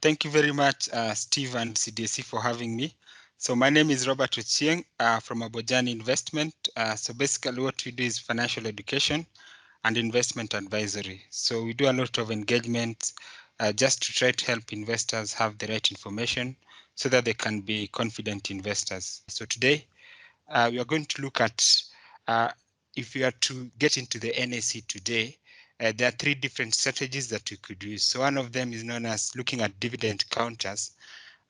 Thank you very much, Steve and CDC for having me. So my name is Robert Ochieng from Abojani Investment. So basically what we do is financial education and investment advisory. So we do a lot of engagement just to try to help investors have the right information so that they can be confident investors. So today we are going to look at if you are to get into the NSE today, there are three different strategies that you could use. So one of them is known as looking at dividend counters.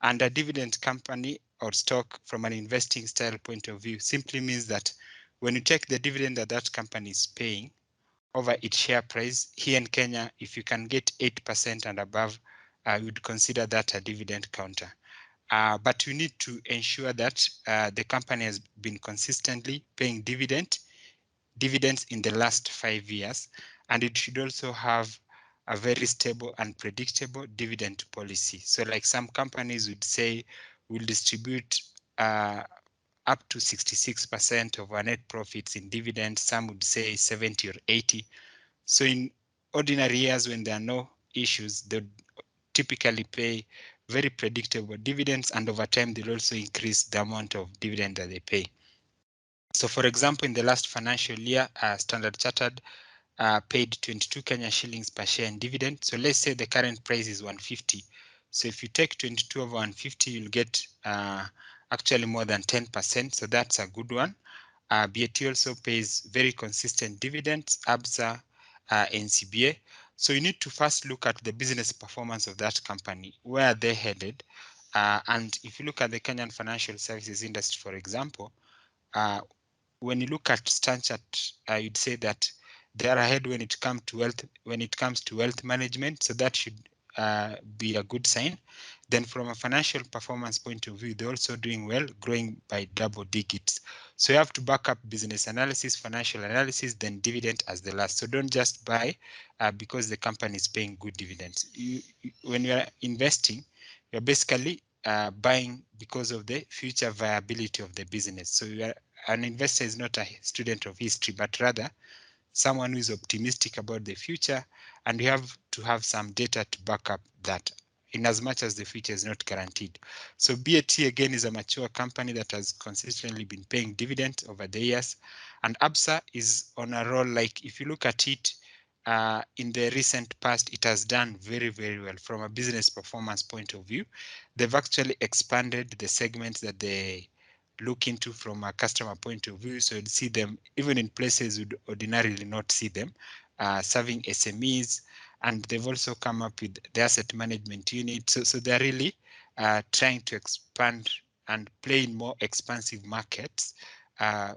And a dividend company or stock from an investing style point of view simply means that when you take the dividend that that company is paying over its share price, here in Kenya, if you can get 8% and above, I would consider that a dividend counter. But you need to ensure that the company has been consistently paying dividends in the last 5 years, and it should also have a very stable and predictable dividend policy. So like some companies would say, we'll distribute up to 66% of our net profits in dividends. Some would say 70 or 80. So in ordinary years, when there are no issues, they typically pay very predictable dividends, and over time they'll also increase the amount of dividend that they pay. So for example, in the last financial year, Standard Chartered paid 22 Kenya shillings per share in dividend. So let's say the current price is 150. So if you take 22 over 150, you'll get actually more than 10%. So that's a good one. BAT also pays very consistent dividends, ABSA, NCBA. So you need to first look at the business performance of that company. Where are they headed? And if you look at the Kenyan financial services industry, for example, when you look at Standard, you'd say that they are ahead when it comes to wealth management. So that should be a good sign. Then from a financial performance point of view, they're also doing well, growing by double digits. So you have to back up business analysis, financial analysis, then dividend as the last. So don't just buy because the company is paying good dividends. When you are investing, you're basically buying because of the future viability of the business. So an investor is not a student of history, but rather someone who is optimistic about the future, and you have to have some data to back up that, in as much as the future is not guaranteed. So BAT again is a mature company that has consistently been paying dividends over the years, and ABSA is on a roll. Like if you look at it in the recent past, it has done very, very well from a business performance point of view. They've actually expanded the segments that they look into from a customer point of view. So you'd see them even in places you'd ordinarily not see them, serving SMEs, and they've also come up with the asset management unit. So they're really trying to expand and play in more expansive markets,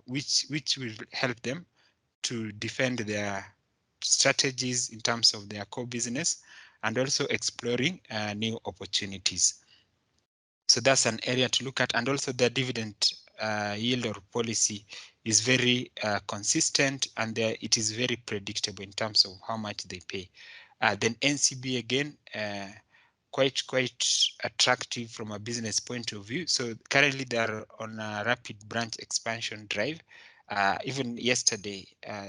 which will help them to defend their strategies in terms of their core business and also exploring new opportunities. So that's an area to look at. And also the dividend yield or policy is very consistent, and it is very predictable in terms of how much they pay. Then NCB again, quite attractive from a business point of view. So currently they are on a rapid branch expansion drive. Even yesterday,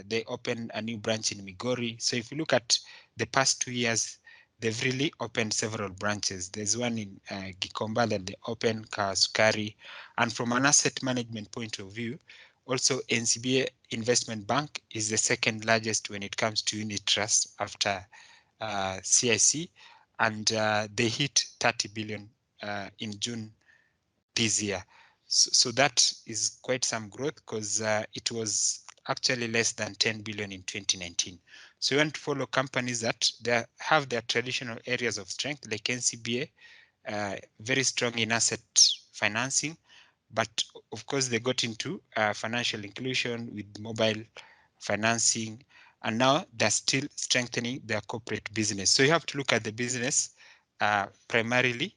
they opened a new branch in Migori. So if you look at the past 2 years, they've really opened several branches. There's one in Gikomba that they opened, Kawasukari. And from an asset management point of view, also NCBA Investment Bank is the second largest when it comes to unit trust after CIC. And they hit 30 billion in June this year. So that is quite some growth, because it was actually less than 10 billion in 2019. So you want to follow companies that they have their traditional areas of strength, like NCBA, very strong in asset financing, but of course they got into financial inclusion with mobile financing, and now they're still strengthening their corporate business. So you have to look at the business primarily.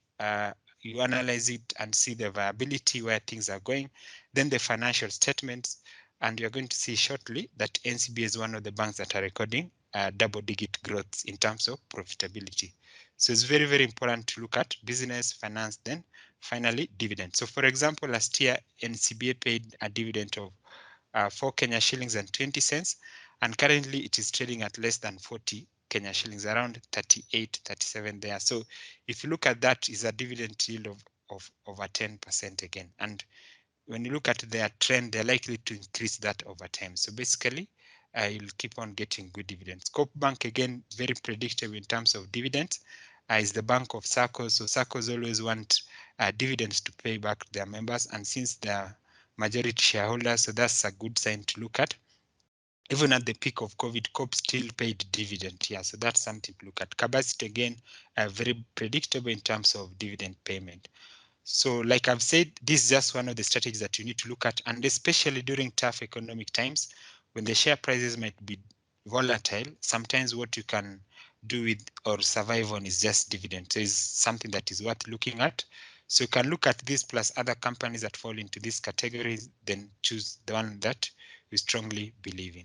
You analyze it and see the viability, where things are going, then the financial statements, and you're going to see shortly that NCB is one of the banks that are recording double-digit growth in terms of profitability. So it's very, very important to look at business, finance, then finally dividend. So for example, last year NCBA paid a dividend of 4 Kenya shillings and 20 cents, and currently it is trading at less than 40 Kenya shillings, around 38, 37 there. So if you look at that, is a dividend yield of over 10% again. And when you look at their trend, they're likely to increase that over time. So basically, you'll keep on getting good dividends. Coop Bank, again, very predictable in terms of dividends, is the bank of SACCOs. So SACCOs always want dividends to pay back their members. And since they're majority shareholders, so that's a good sign to look at. Even at the peak of COVID, Coop still paid dividend. Yeah, so that's something to look at. Capacity, again, very predictable in terms of dividend payment. So like I've said, this is just one of the strategies that you need to look at, and especially during tough economic times when the share prices might be volatile, sometimes what you can do with or survive on is just dividend. So it's something that is worth looking at. So you can look at this plus other companies that fall into these categories, then choose the one that you strongly believe in.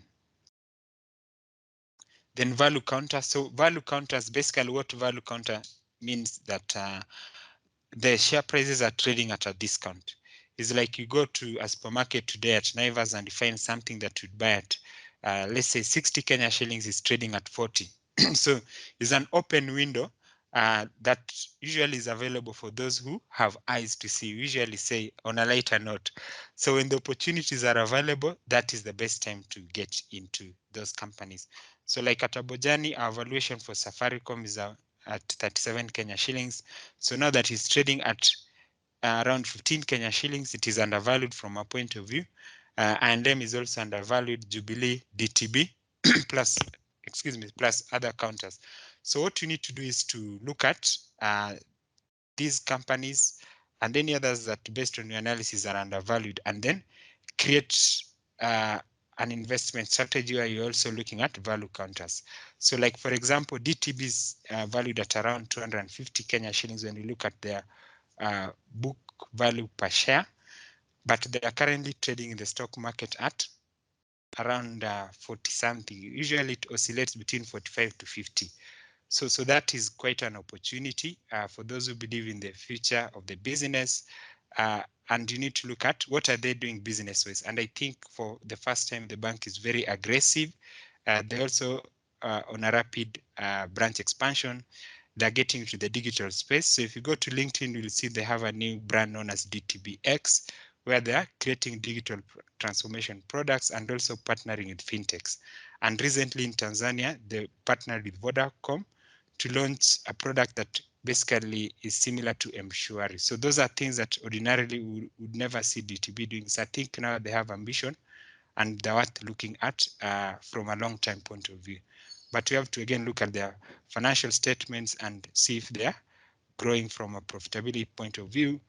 Then value counter. So value counters, basically what value counter means that the share prices are trading at a discount. It's like you go to a supermarket today at Naivas and you find something that you'd buy at, let's say 60 Kenya shillings is trading at 40. So it's an open window that usually is available for those who have eyes to see, usually say on a lighter note. So when the opportunities are available, that is the best time to get into those companies. So like at Abojani, our valuation for Safaricom is at 37 Kenya shillings. So now that it's trading at around 15 Kenya shillings, it is undervalued from a point of view. I&M is also undervalued, Jubilee, DTB, plus, excuse me, plus other counters. So what you need to do is to look at these companies and any others that based on your analysis are undervalued, and then create an investment strategy where you're also looking at value counters. So like, for example, DTB is valued at around 250 Kenya shillings when you look at their book value per share, but they are currently trading in the stock market at around 40 something. Usually it oscillates between 45 to 50. So that is quite an opportunity for those who believe in the future of the business. And you need to look at what are they doing business-wise. And I think for the first time, the bank is very aggressive. They also on a rapid branch expansion. They're getting to the digital space. So if you go to LinkedIn, you'll see they have a new brand known as DTBX, where they are creating digital transformation products and also partnering with fintechs. And recently in Tanzania, they partnered with Vodacom to launch a product that basically is similar to M-Shwari. So those are things that ordinarily we would never see DTB doing. So I think now they have ambition and they're worth looking at from a long-term point of view. But we have to again look at their financial statements and see if they're growing from a profitability point of view,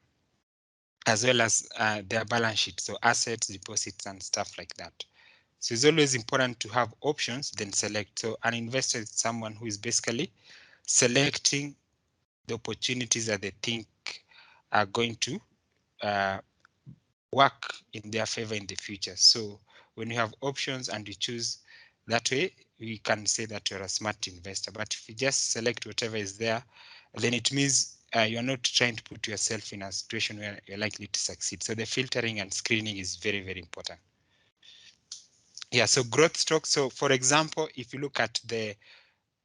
as well as their balance sheet, so assets, deposits, and stuff like that. So it's always important to have options, then select. So an investor is someone who is basically selecting the opportunities that they think are going to work in their favor in the future. So when you have options and you choose that way, we can say that you're a smart investor. But if you just select whatever is there, then it means you're not trying to put yourself in a situation where you're likely to succeed. So the filtering and screening is very, very important. Yeah, so growth stocks. So for example, if you look at the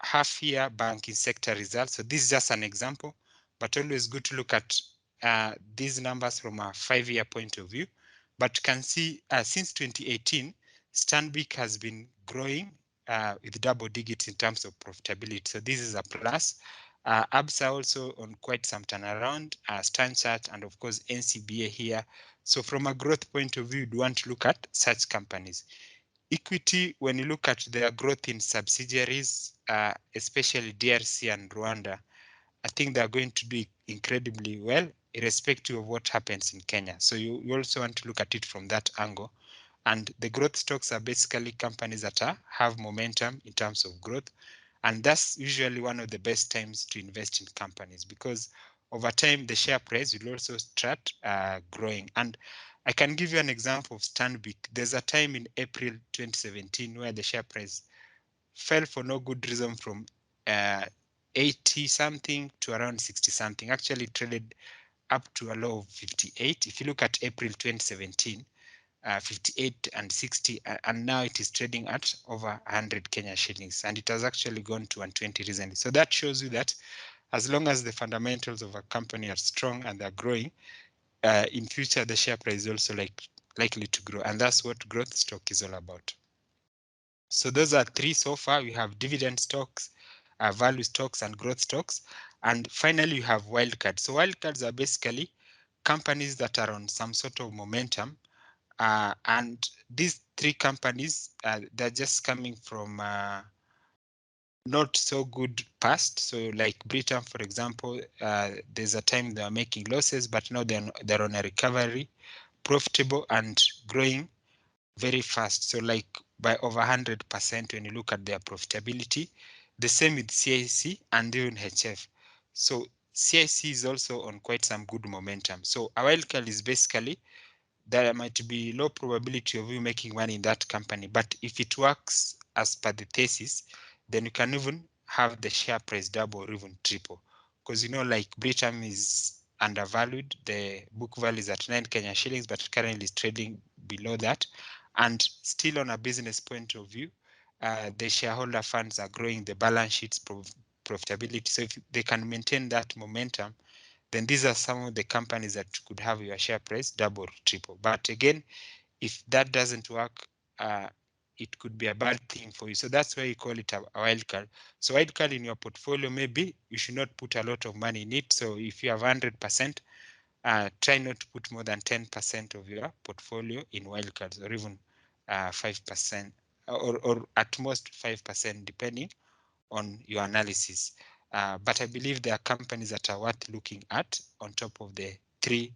half-year banking sector results, so this is just an example, but always good to look at these numbers from a 5-year point of view. But you can see since 2018, Stanbic has been growing with double digits in terms of profitability. So this is a plus. ABSA also on quite some turnaround, Stanchart, and of course NCBA here. So from a growth point of view, you want to look at such companies. Equity, when you look at their growth in subsidiaries, especially DRC and Rwanda, I think they're going to do incredibly well, irrespective of what happens in Kenya. So you also want to look at it from that angle. And the growth stocks are basically companies that have momentum in terms of growth. And that's usually one of the best times to invest in companies, because over time, the share price will also start growing. And I can give you an example of Stanbic. There's a time in April 2017 where the share price fell for no good reason from 80 something to around 60 something. Actually traded up to a low of 58. If you look at April 2017, 58 and 60, and now it is trading at over 100 Kenya shillings, and it has actually gone to 120 recently. So that shows you that as long as the fundamentals of a company are strong and they're growing, in future the share price is also likely to grow, and that's what growth stock is all about. So those are three so far. We have dividend stocks, value stocks, and growth stocks. And finally, you have wildcards. So wildcards are basically companies that are on some sort of momentum. And these three companies, they're just coming from not so good past. So like Britain, for example, there's a time they are making losses, but now they're on a recovery, profitable and growing very fast. So like by over 100% when you look at their profitability. The same with CIC and even HF. So CIC is also on quite some good momentum. So a wildcard is basically there might be low probability of you making money in that company, but if it works as per the thesis, then you can even have the share price double or even triple. Because you know, like Britam is undervalued, the book value is at 9 Kenya shillings, but currently is trading below that. And still on a business point of view, the shareholder funds are growing, the balance sheets profitability. So if they can maintain that momentum, then these are some of the companies that could have your share price double or triple. But again, if that doesn't work, it could be a bad thing for you. So that's why you call it a wild card. So wild card in your portfolio, maybe you should not put a lot of money in it. So if you have 100%, try not to put more than 10% of your portfolio in wildcards, or even 5%, or at most 5%, depending on your analysis. But I believe there are companies that are worth looking at on top of the three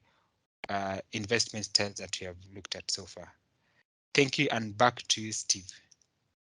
investment styles that we have looked at so far. Thank you, and back to you, Steve.